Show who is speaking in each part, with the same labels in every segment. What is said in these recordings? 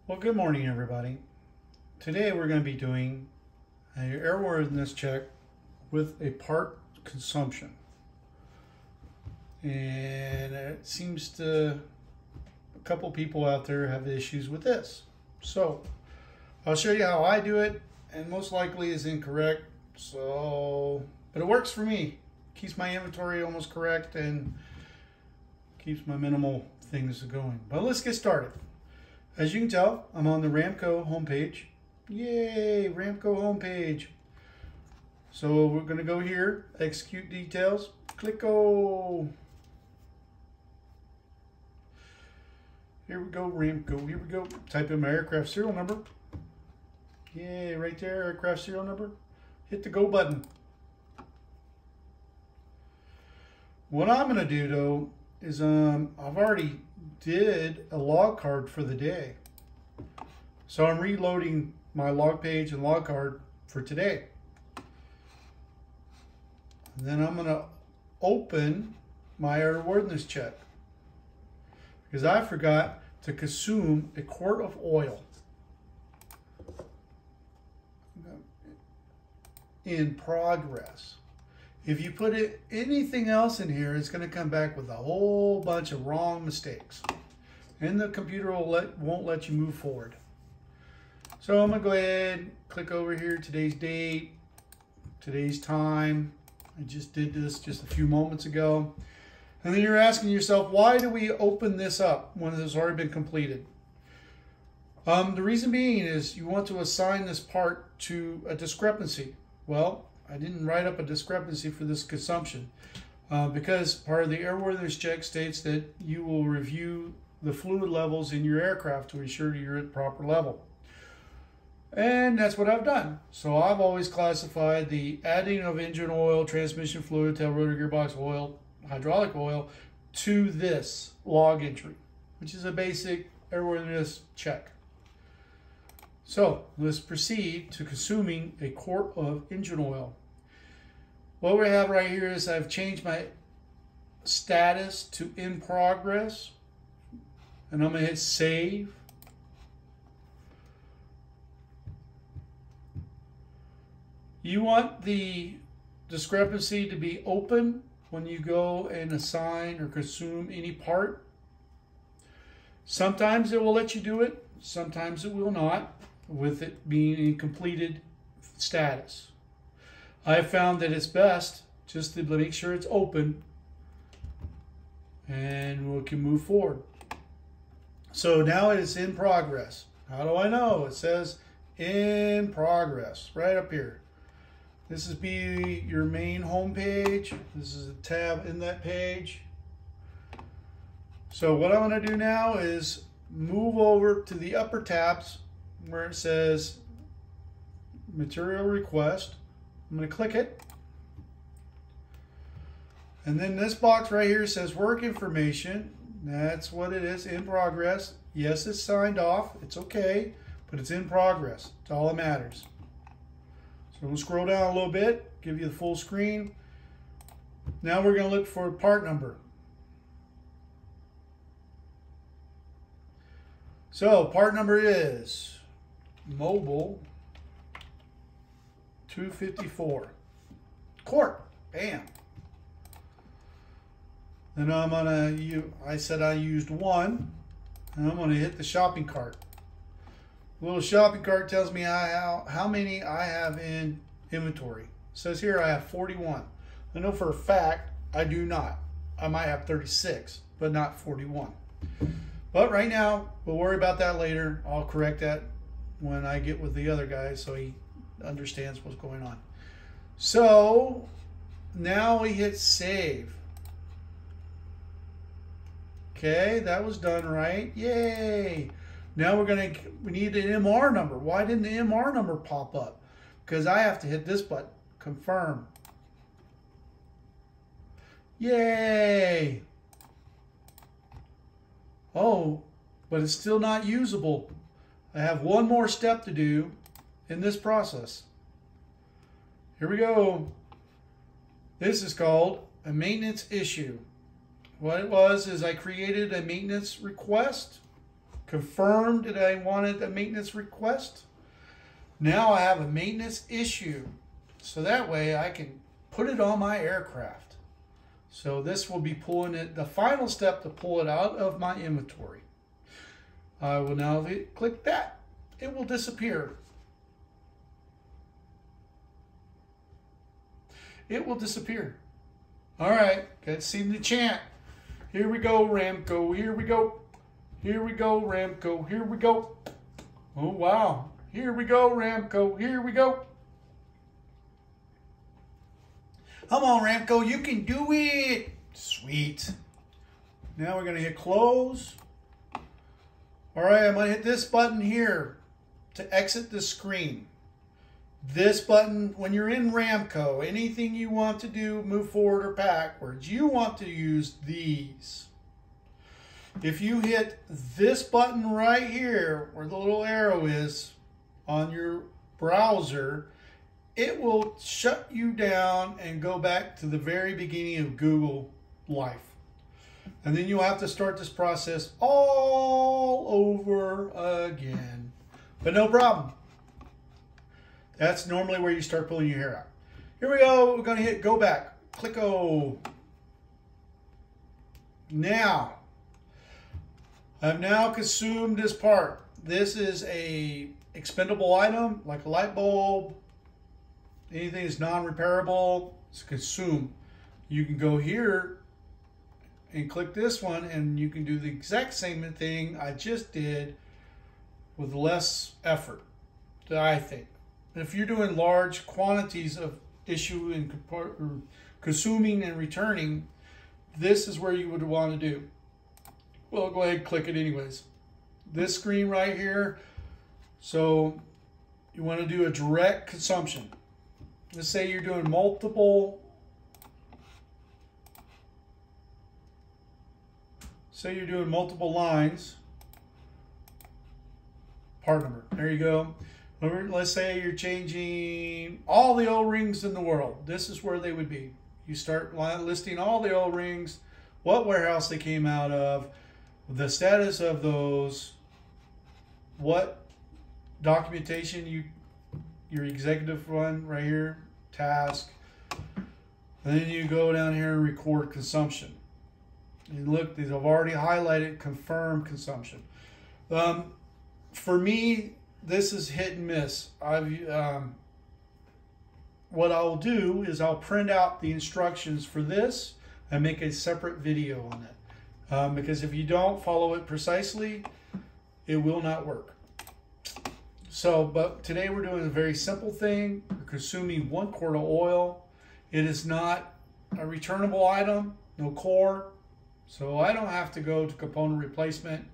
Speaker 1: Well, good morning, everybody. Today we're going to be doing an airworthiness check with a part consumption. And it seems a couple people out there have issues with this. So I'll show you how I do it, and most likely is incorrect. But it works for me. Keeps my inventory almost correct and keeps my minimal things going. But let's get started. As you can tell, I'm on the RAMCO homepage. Yay, RAMCO homepage. So we're going to go here, execute details, click-o. Here we go, RAMCO, here we go. Type in my aircraft serial number. Yay, right there, aircraft serial number. Hit the go button. What I'm going to do though is I've already did a log card for the day. So I'm reloading my log page and log card for today. And then I'm going to open my airworthiness check because I forgot to consume a quart of oil in progress. If you put anything else in here, it's going to come back with a whole bunch of wrong mistakes. And the computer won't let you move forward. So I'm going to go ahead and click over here, today's date, today's time. I just did this just a few moments ago. And then you're asking yourself, why do we open this up when it has already been completed? The reason being is you want to assign this part to a discrepancy. Well, I didn't write up a discrepancy for this consumption because part of the airworthiness check states that you will review the fluid levels in your aircraft to ensure you're at proper level. And that's what I've done. So I've always classified the adding of engine oil, transmission fluid, tail rotor gearbox oil, hydraulic oil to this log entry, which is a basic airworthiness check. So let's proceed to consuming a quart of engine oil. What we have right here is I've changed my status to in progress, and I'm going to hit save. You want the discrepancy to be open when you go and assign or consume any part. Sometimes it will let you do it, sometimes it will not, with it being in completed status. I found that it's best just to make sure it's open and we can move forward. So now it is in progress. How do I know? It says in progress right up here. This is your main home page. This is a tab in that page. So what I'm going to do now is move over to the upper tabs where it says material request. I'm going to click it. And then this box right here says work information. That's what it is, in progress. Yes, it's signed off. It's okay, but it's in progress. It's all that matters. So we'll scroll down a little bit, give you the full screen. Now we're going to look for part number. So part number is Mobile 254. Quart. Bam. Then I'm going to, I said I used one, and I'm going to hit the shopping cart. The little shopping cart tells me how many I have in inventory. It says here I have 41. I know for a fact I do not. I might have 36, but not 41. But right now, we'll worry about that later. I'll correct that when I get with the other guy so he understands what's going on. So now we hit save. Okay, that was done right. Yay! Now we need an MR number. Why didn't the MR number pop up? Because I have to hit this button, confirm. Yay! Oh, but it's still not usable. I have one more step to do in this process. Here we go. This is called a maintenance issue. What it was is I created a maintenance request, confirmed that I wanted a maintenance request. Now I have a maintenance issue. So that way I can put it on my aircraft. So this will be pulling it, the final step to pull it out of my inventory. I will now click that. It will disappear. It will disappear. All right, let's see the chant. Here we go, RAMCO. Here we go. Here we go, RAMCO. Here we go. Oh, wow. Here we go, RAMCO. Here we go. Come on, RAMCO. You can do it. Sweet. Now we're going to hit close. All right, I'm going to hit this button here to exit the screen. This button, when you're in RAMCO, anything you want to do, move forward or backwards, you want to use these. If you hit this button right here, where the little arrow is on your browser, it will shut you down and go back to the very beginning of Google life. And then you'll have to start this process all over again. But no problem. That's normally where you start pulling your hair out. Here we go. We're going to hit go back. Click O. Now, I've now consumed this part. This is a expendable item, like a light bulb. Anything that's non-repairable, it's consumed. You can go here and click this one, and you can do the exact same thing I just did with less effort, I think. If you're doing large quantities of consuming and returning, this is where you would want to do. Well, go ahead and click it anyways. This screen right here, so you want to do a direct consumption. Let's say you're doing multiple, lines, part number, there you go. Let's say you're changing all the O-rings in the world. This is where they would be. You start listing all the O-rings, what warehouse they came out of, the status of those, what documentation your executive run right here, task. And then you go down here and record consumption. And look, these I've already highlighted confirm consumption. For me, this is hit and miss. What I'll do is I'll print out the instructions for this and make a separate video on it. Because if you don't follow it precisely, it will not work. So, but today we're doing a very simple thing. We're consuming 1 quart of oil. It is not a returnable item, no core. So I don't have to go to component replacement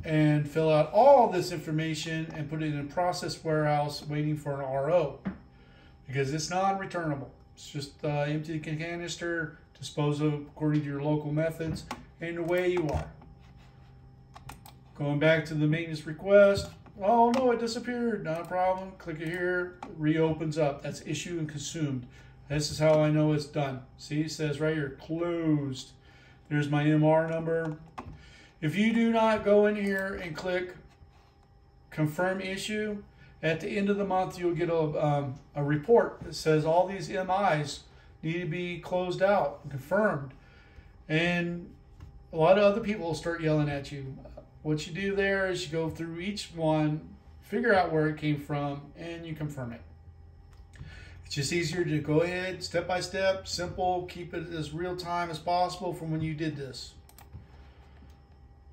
Speaker 1: and fill out all this information and put it in a process warehouse waiting for an RO, because it's non-returnable. It's just empty the canister, dispose of according to your local methods, and away you are. Going back to the maintenance request. Oh no, it disappeared. Not a problem. Click it here. Reopens up. That's issue and consumed. This is how I know it's done. See, it says right here, closed. There's my MR number. If you do not go in here and click confirm issue, at the end of the month you'll get a report that says all these MIs need to be closed out and confirmed. And a lot of other people will start yelling at you. What you do there is you go through each one, figure out where it came from, and you confirm it. It's just easier to go ahead, step by step, simple, keep it as real time as possible from when you did this.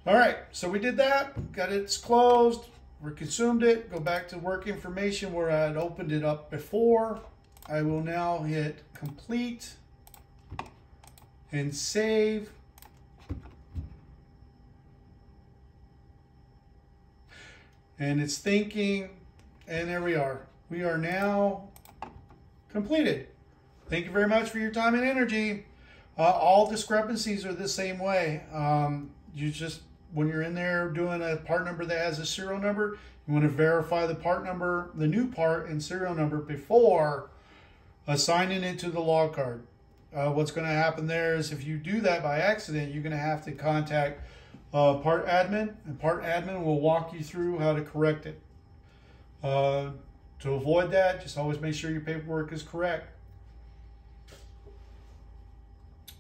Speaker 1: All right, so we did that, got it closed, we consumed it, go back to work information where I had opened it up before. I will now hit complete and save. And it's thinking, and there we are. We are now completed. Thank you very much for your time and energy. All discrepancies are the same way. You just, when you're in there doing a part number that has a serial number, you want to verify the part number, the new part and serial number before assigning it to the log card. What's going to happen there is if you do that by accident, you're going to have to contact part admin, and part admin will walk you through how to correct it. To avoid that, just always make sure your paperwork is correct.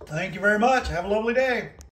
Speaker 1: Thank you very much. Have a lovely day.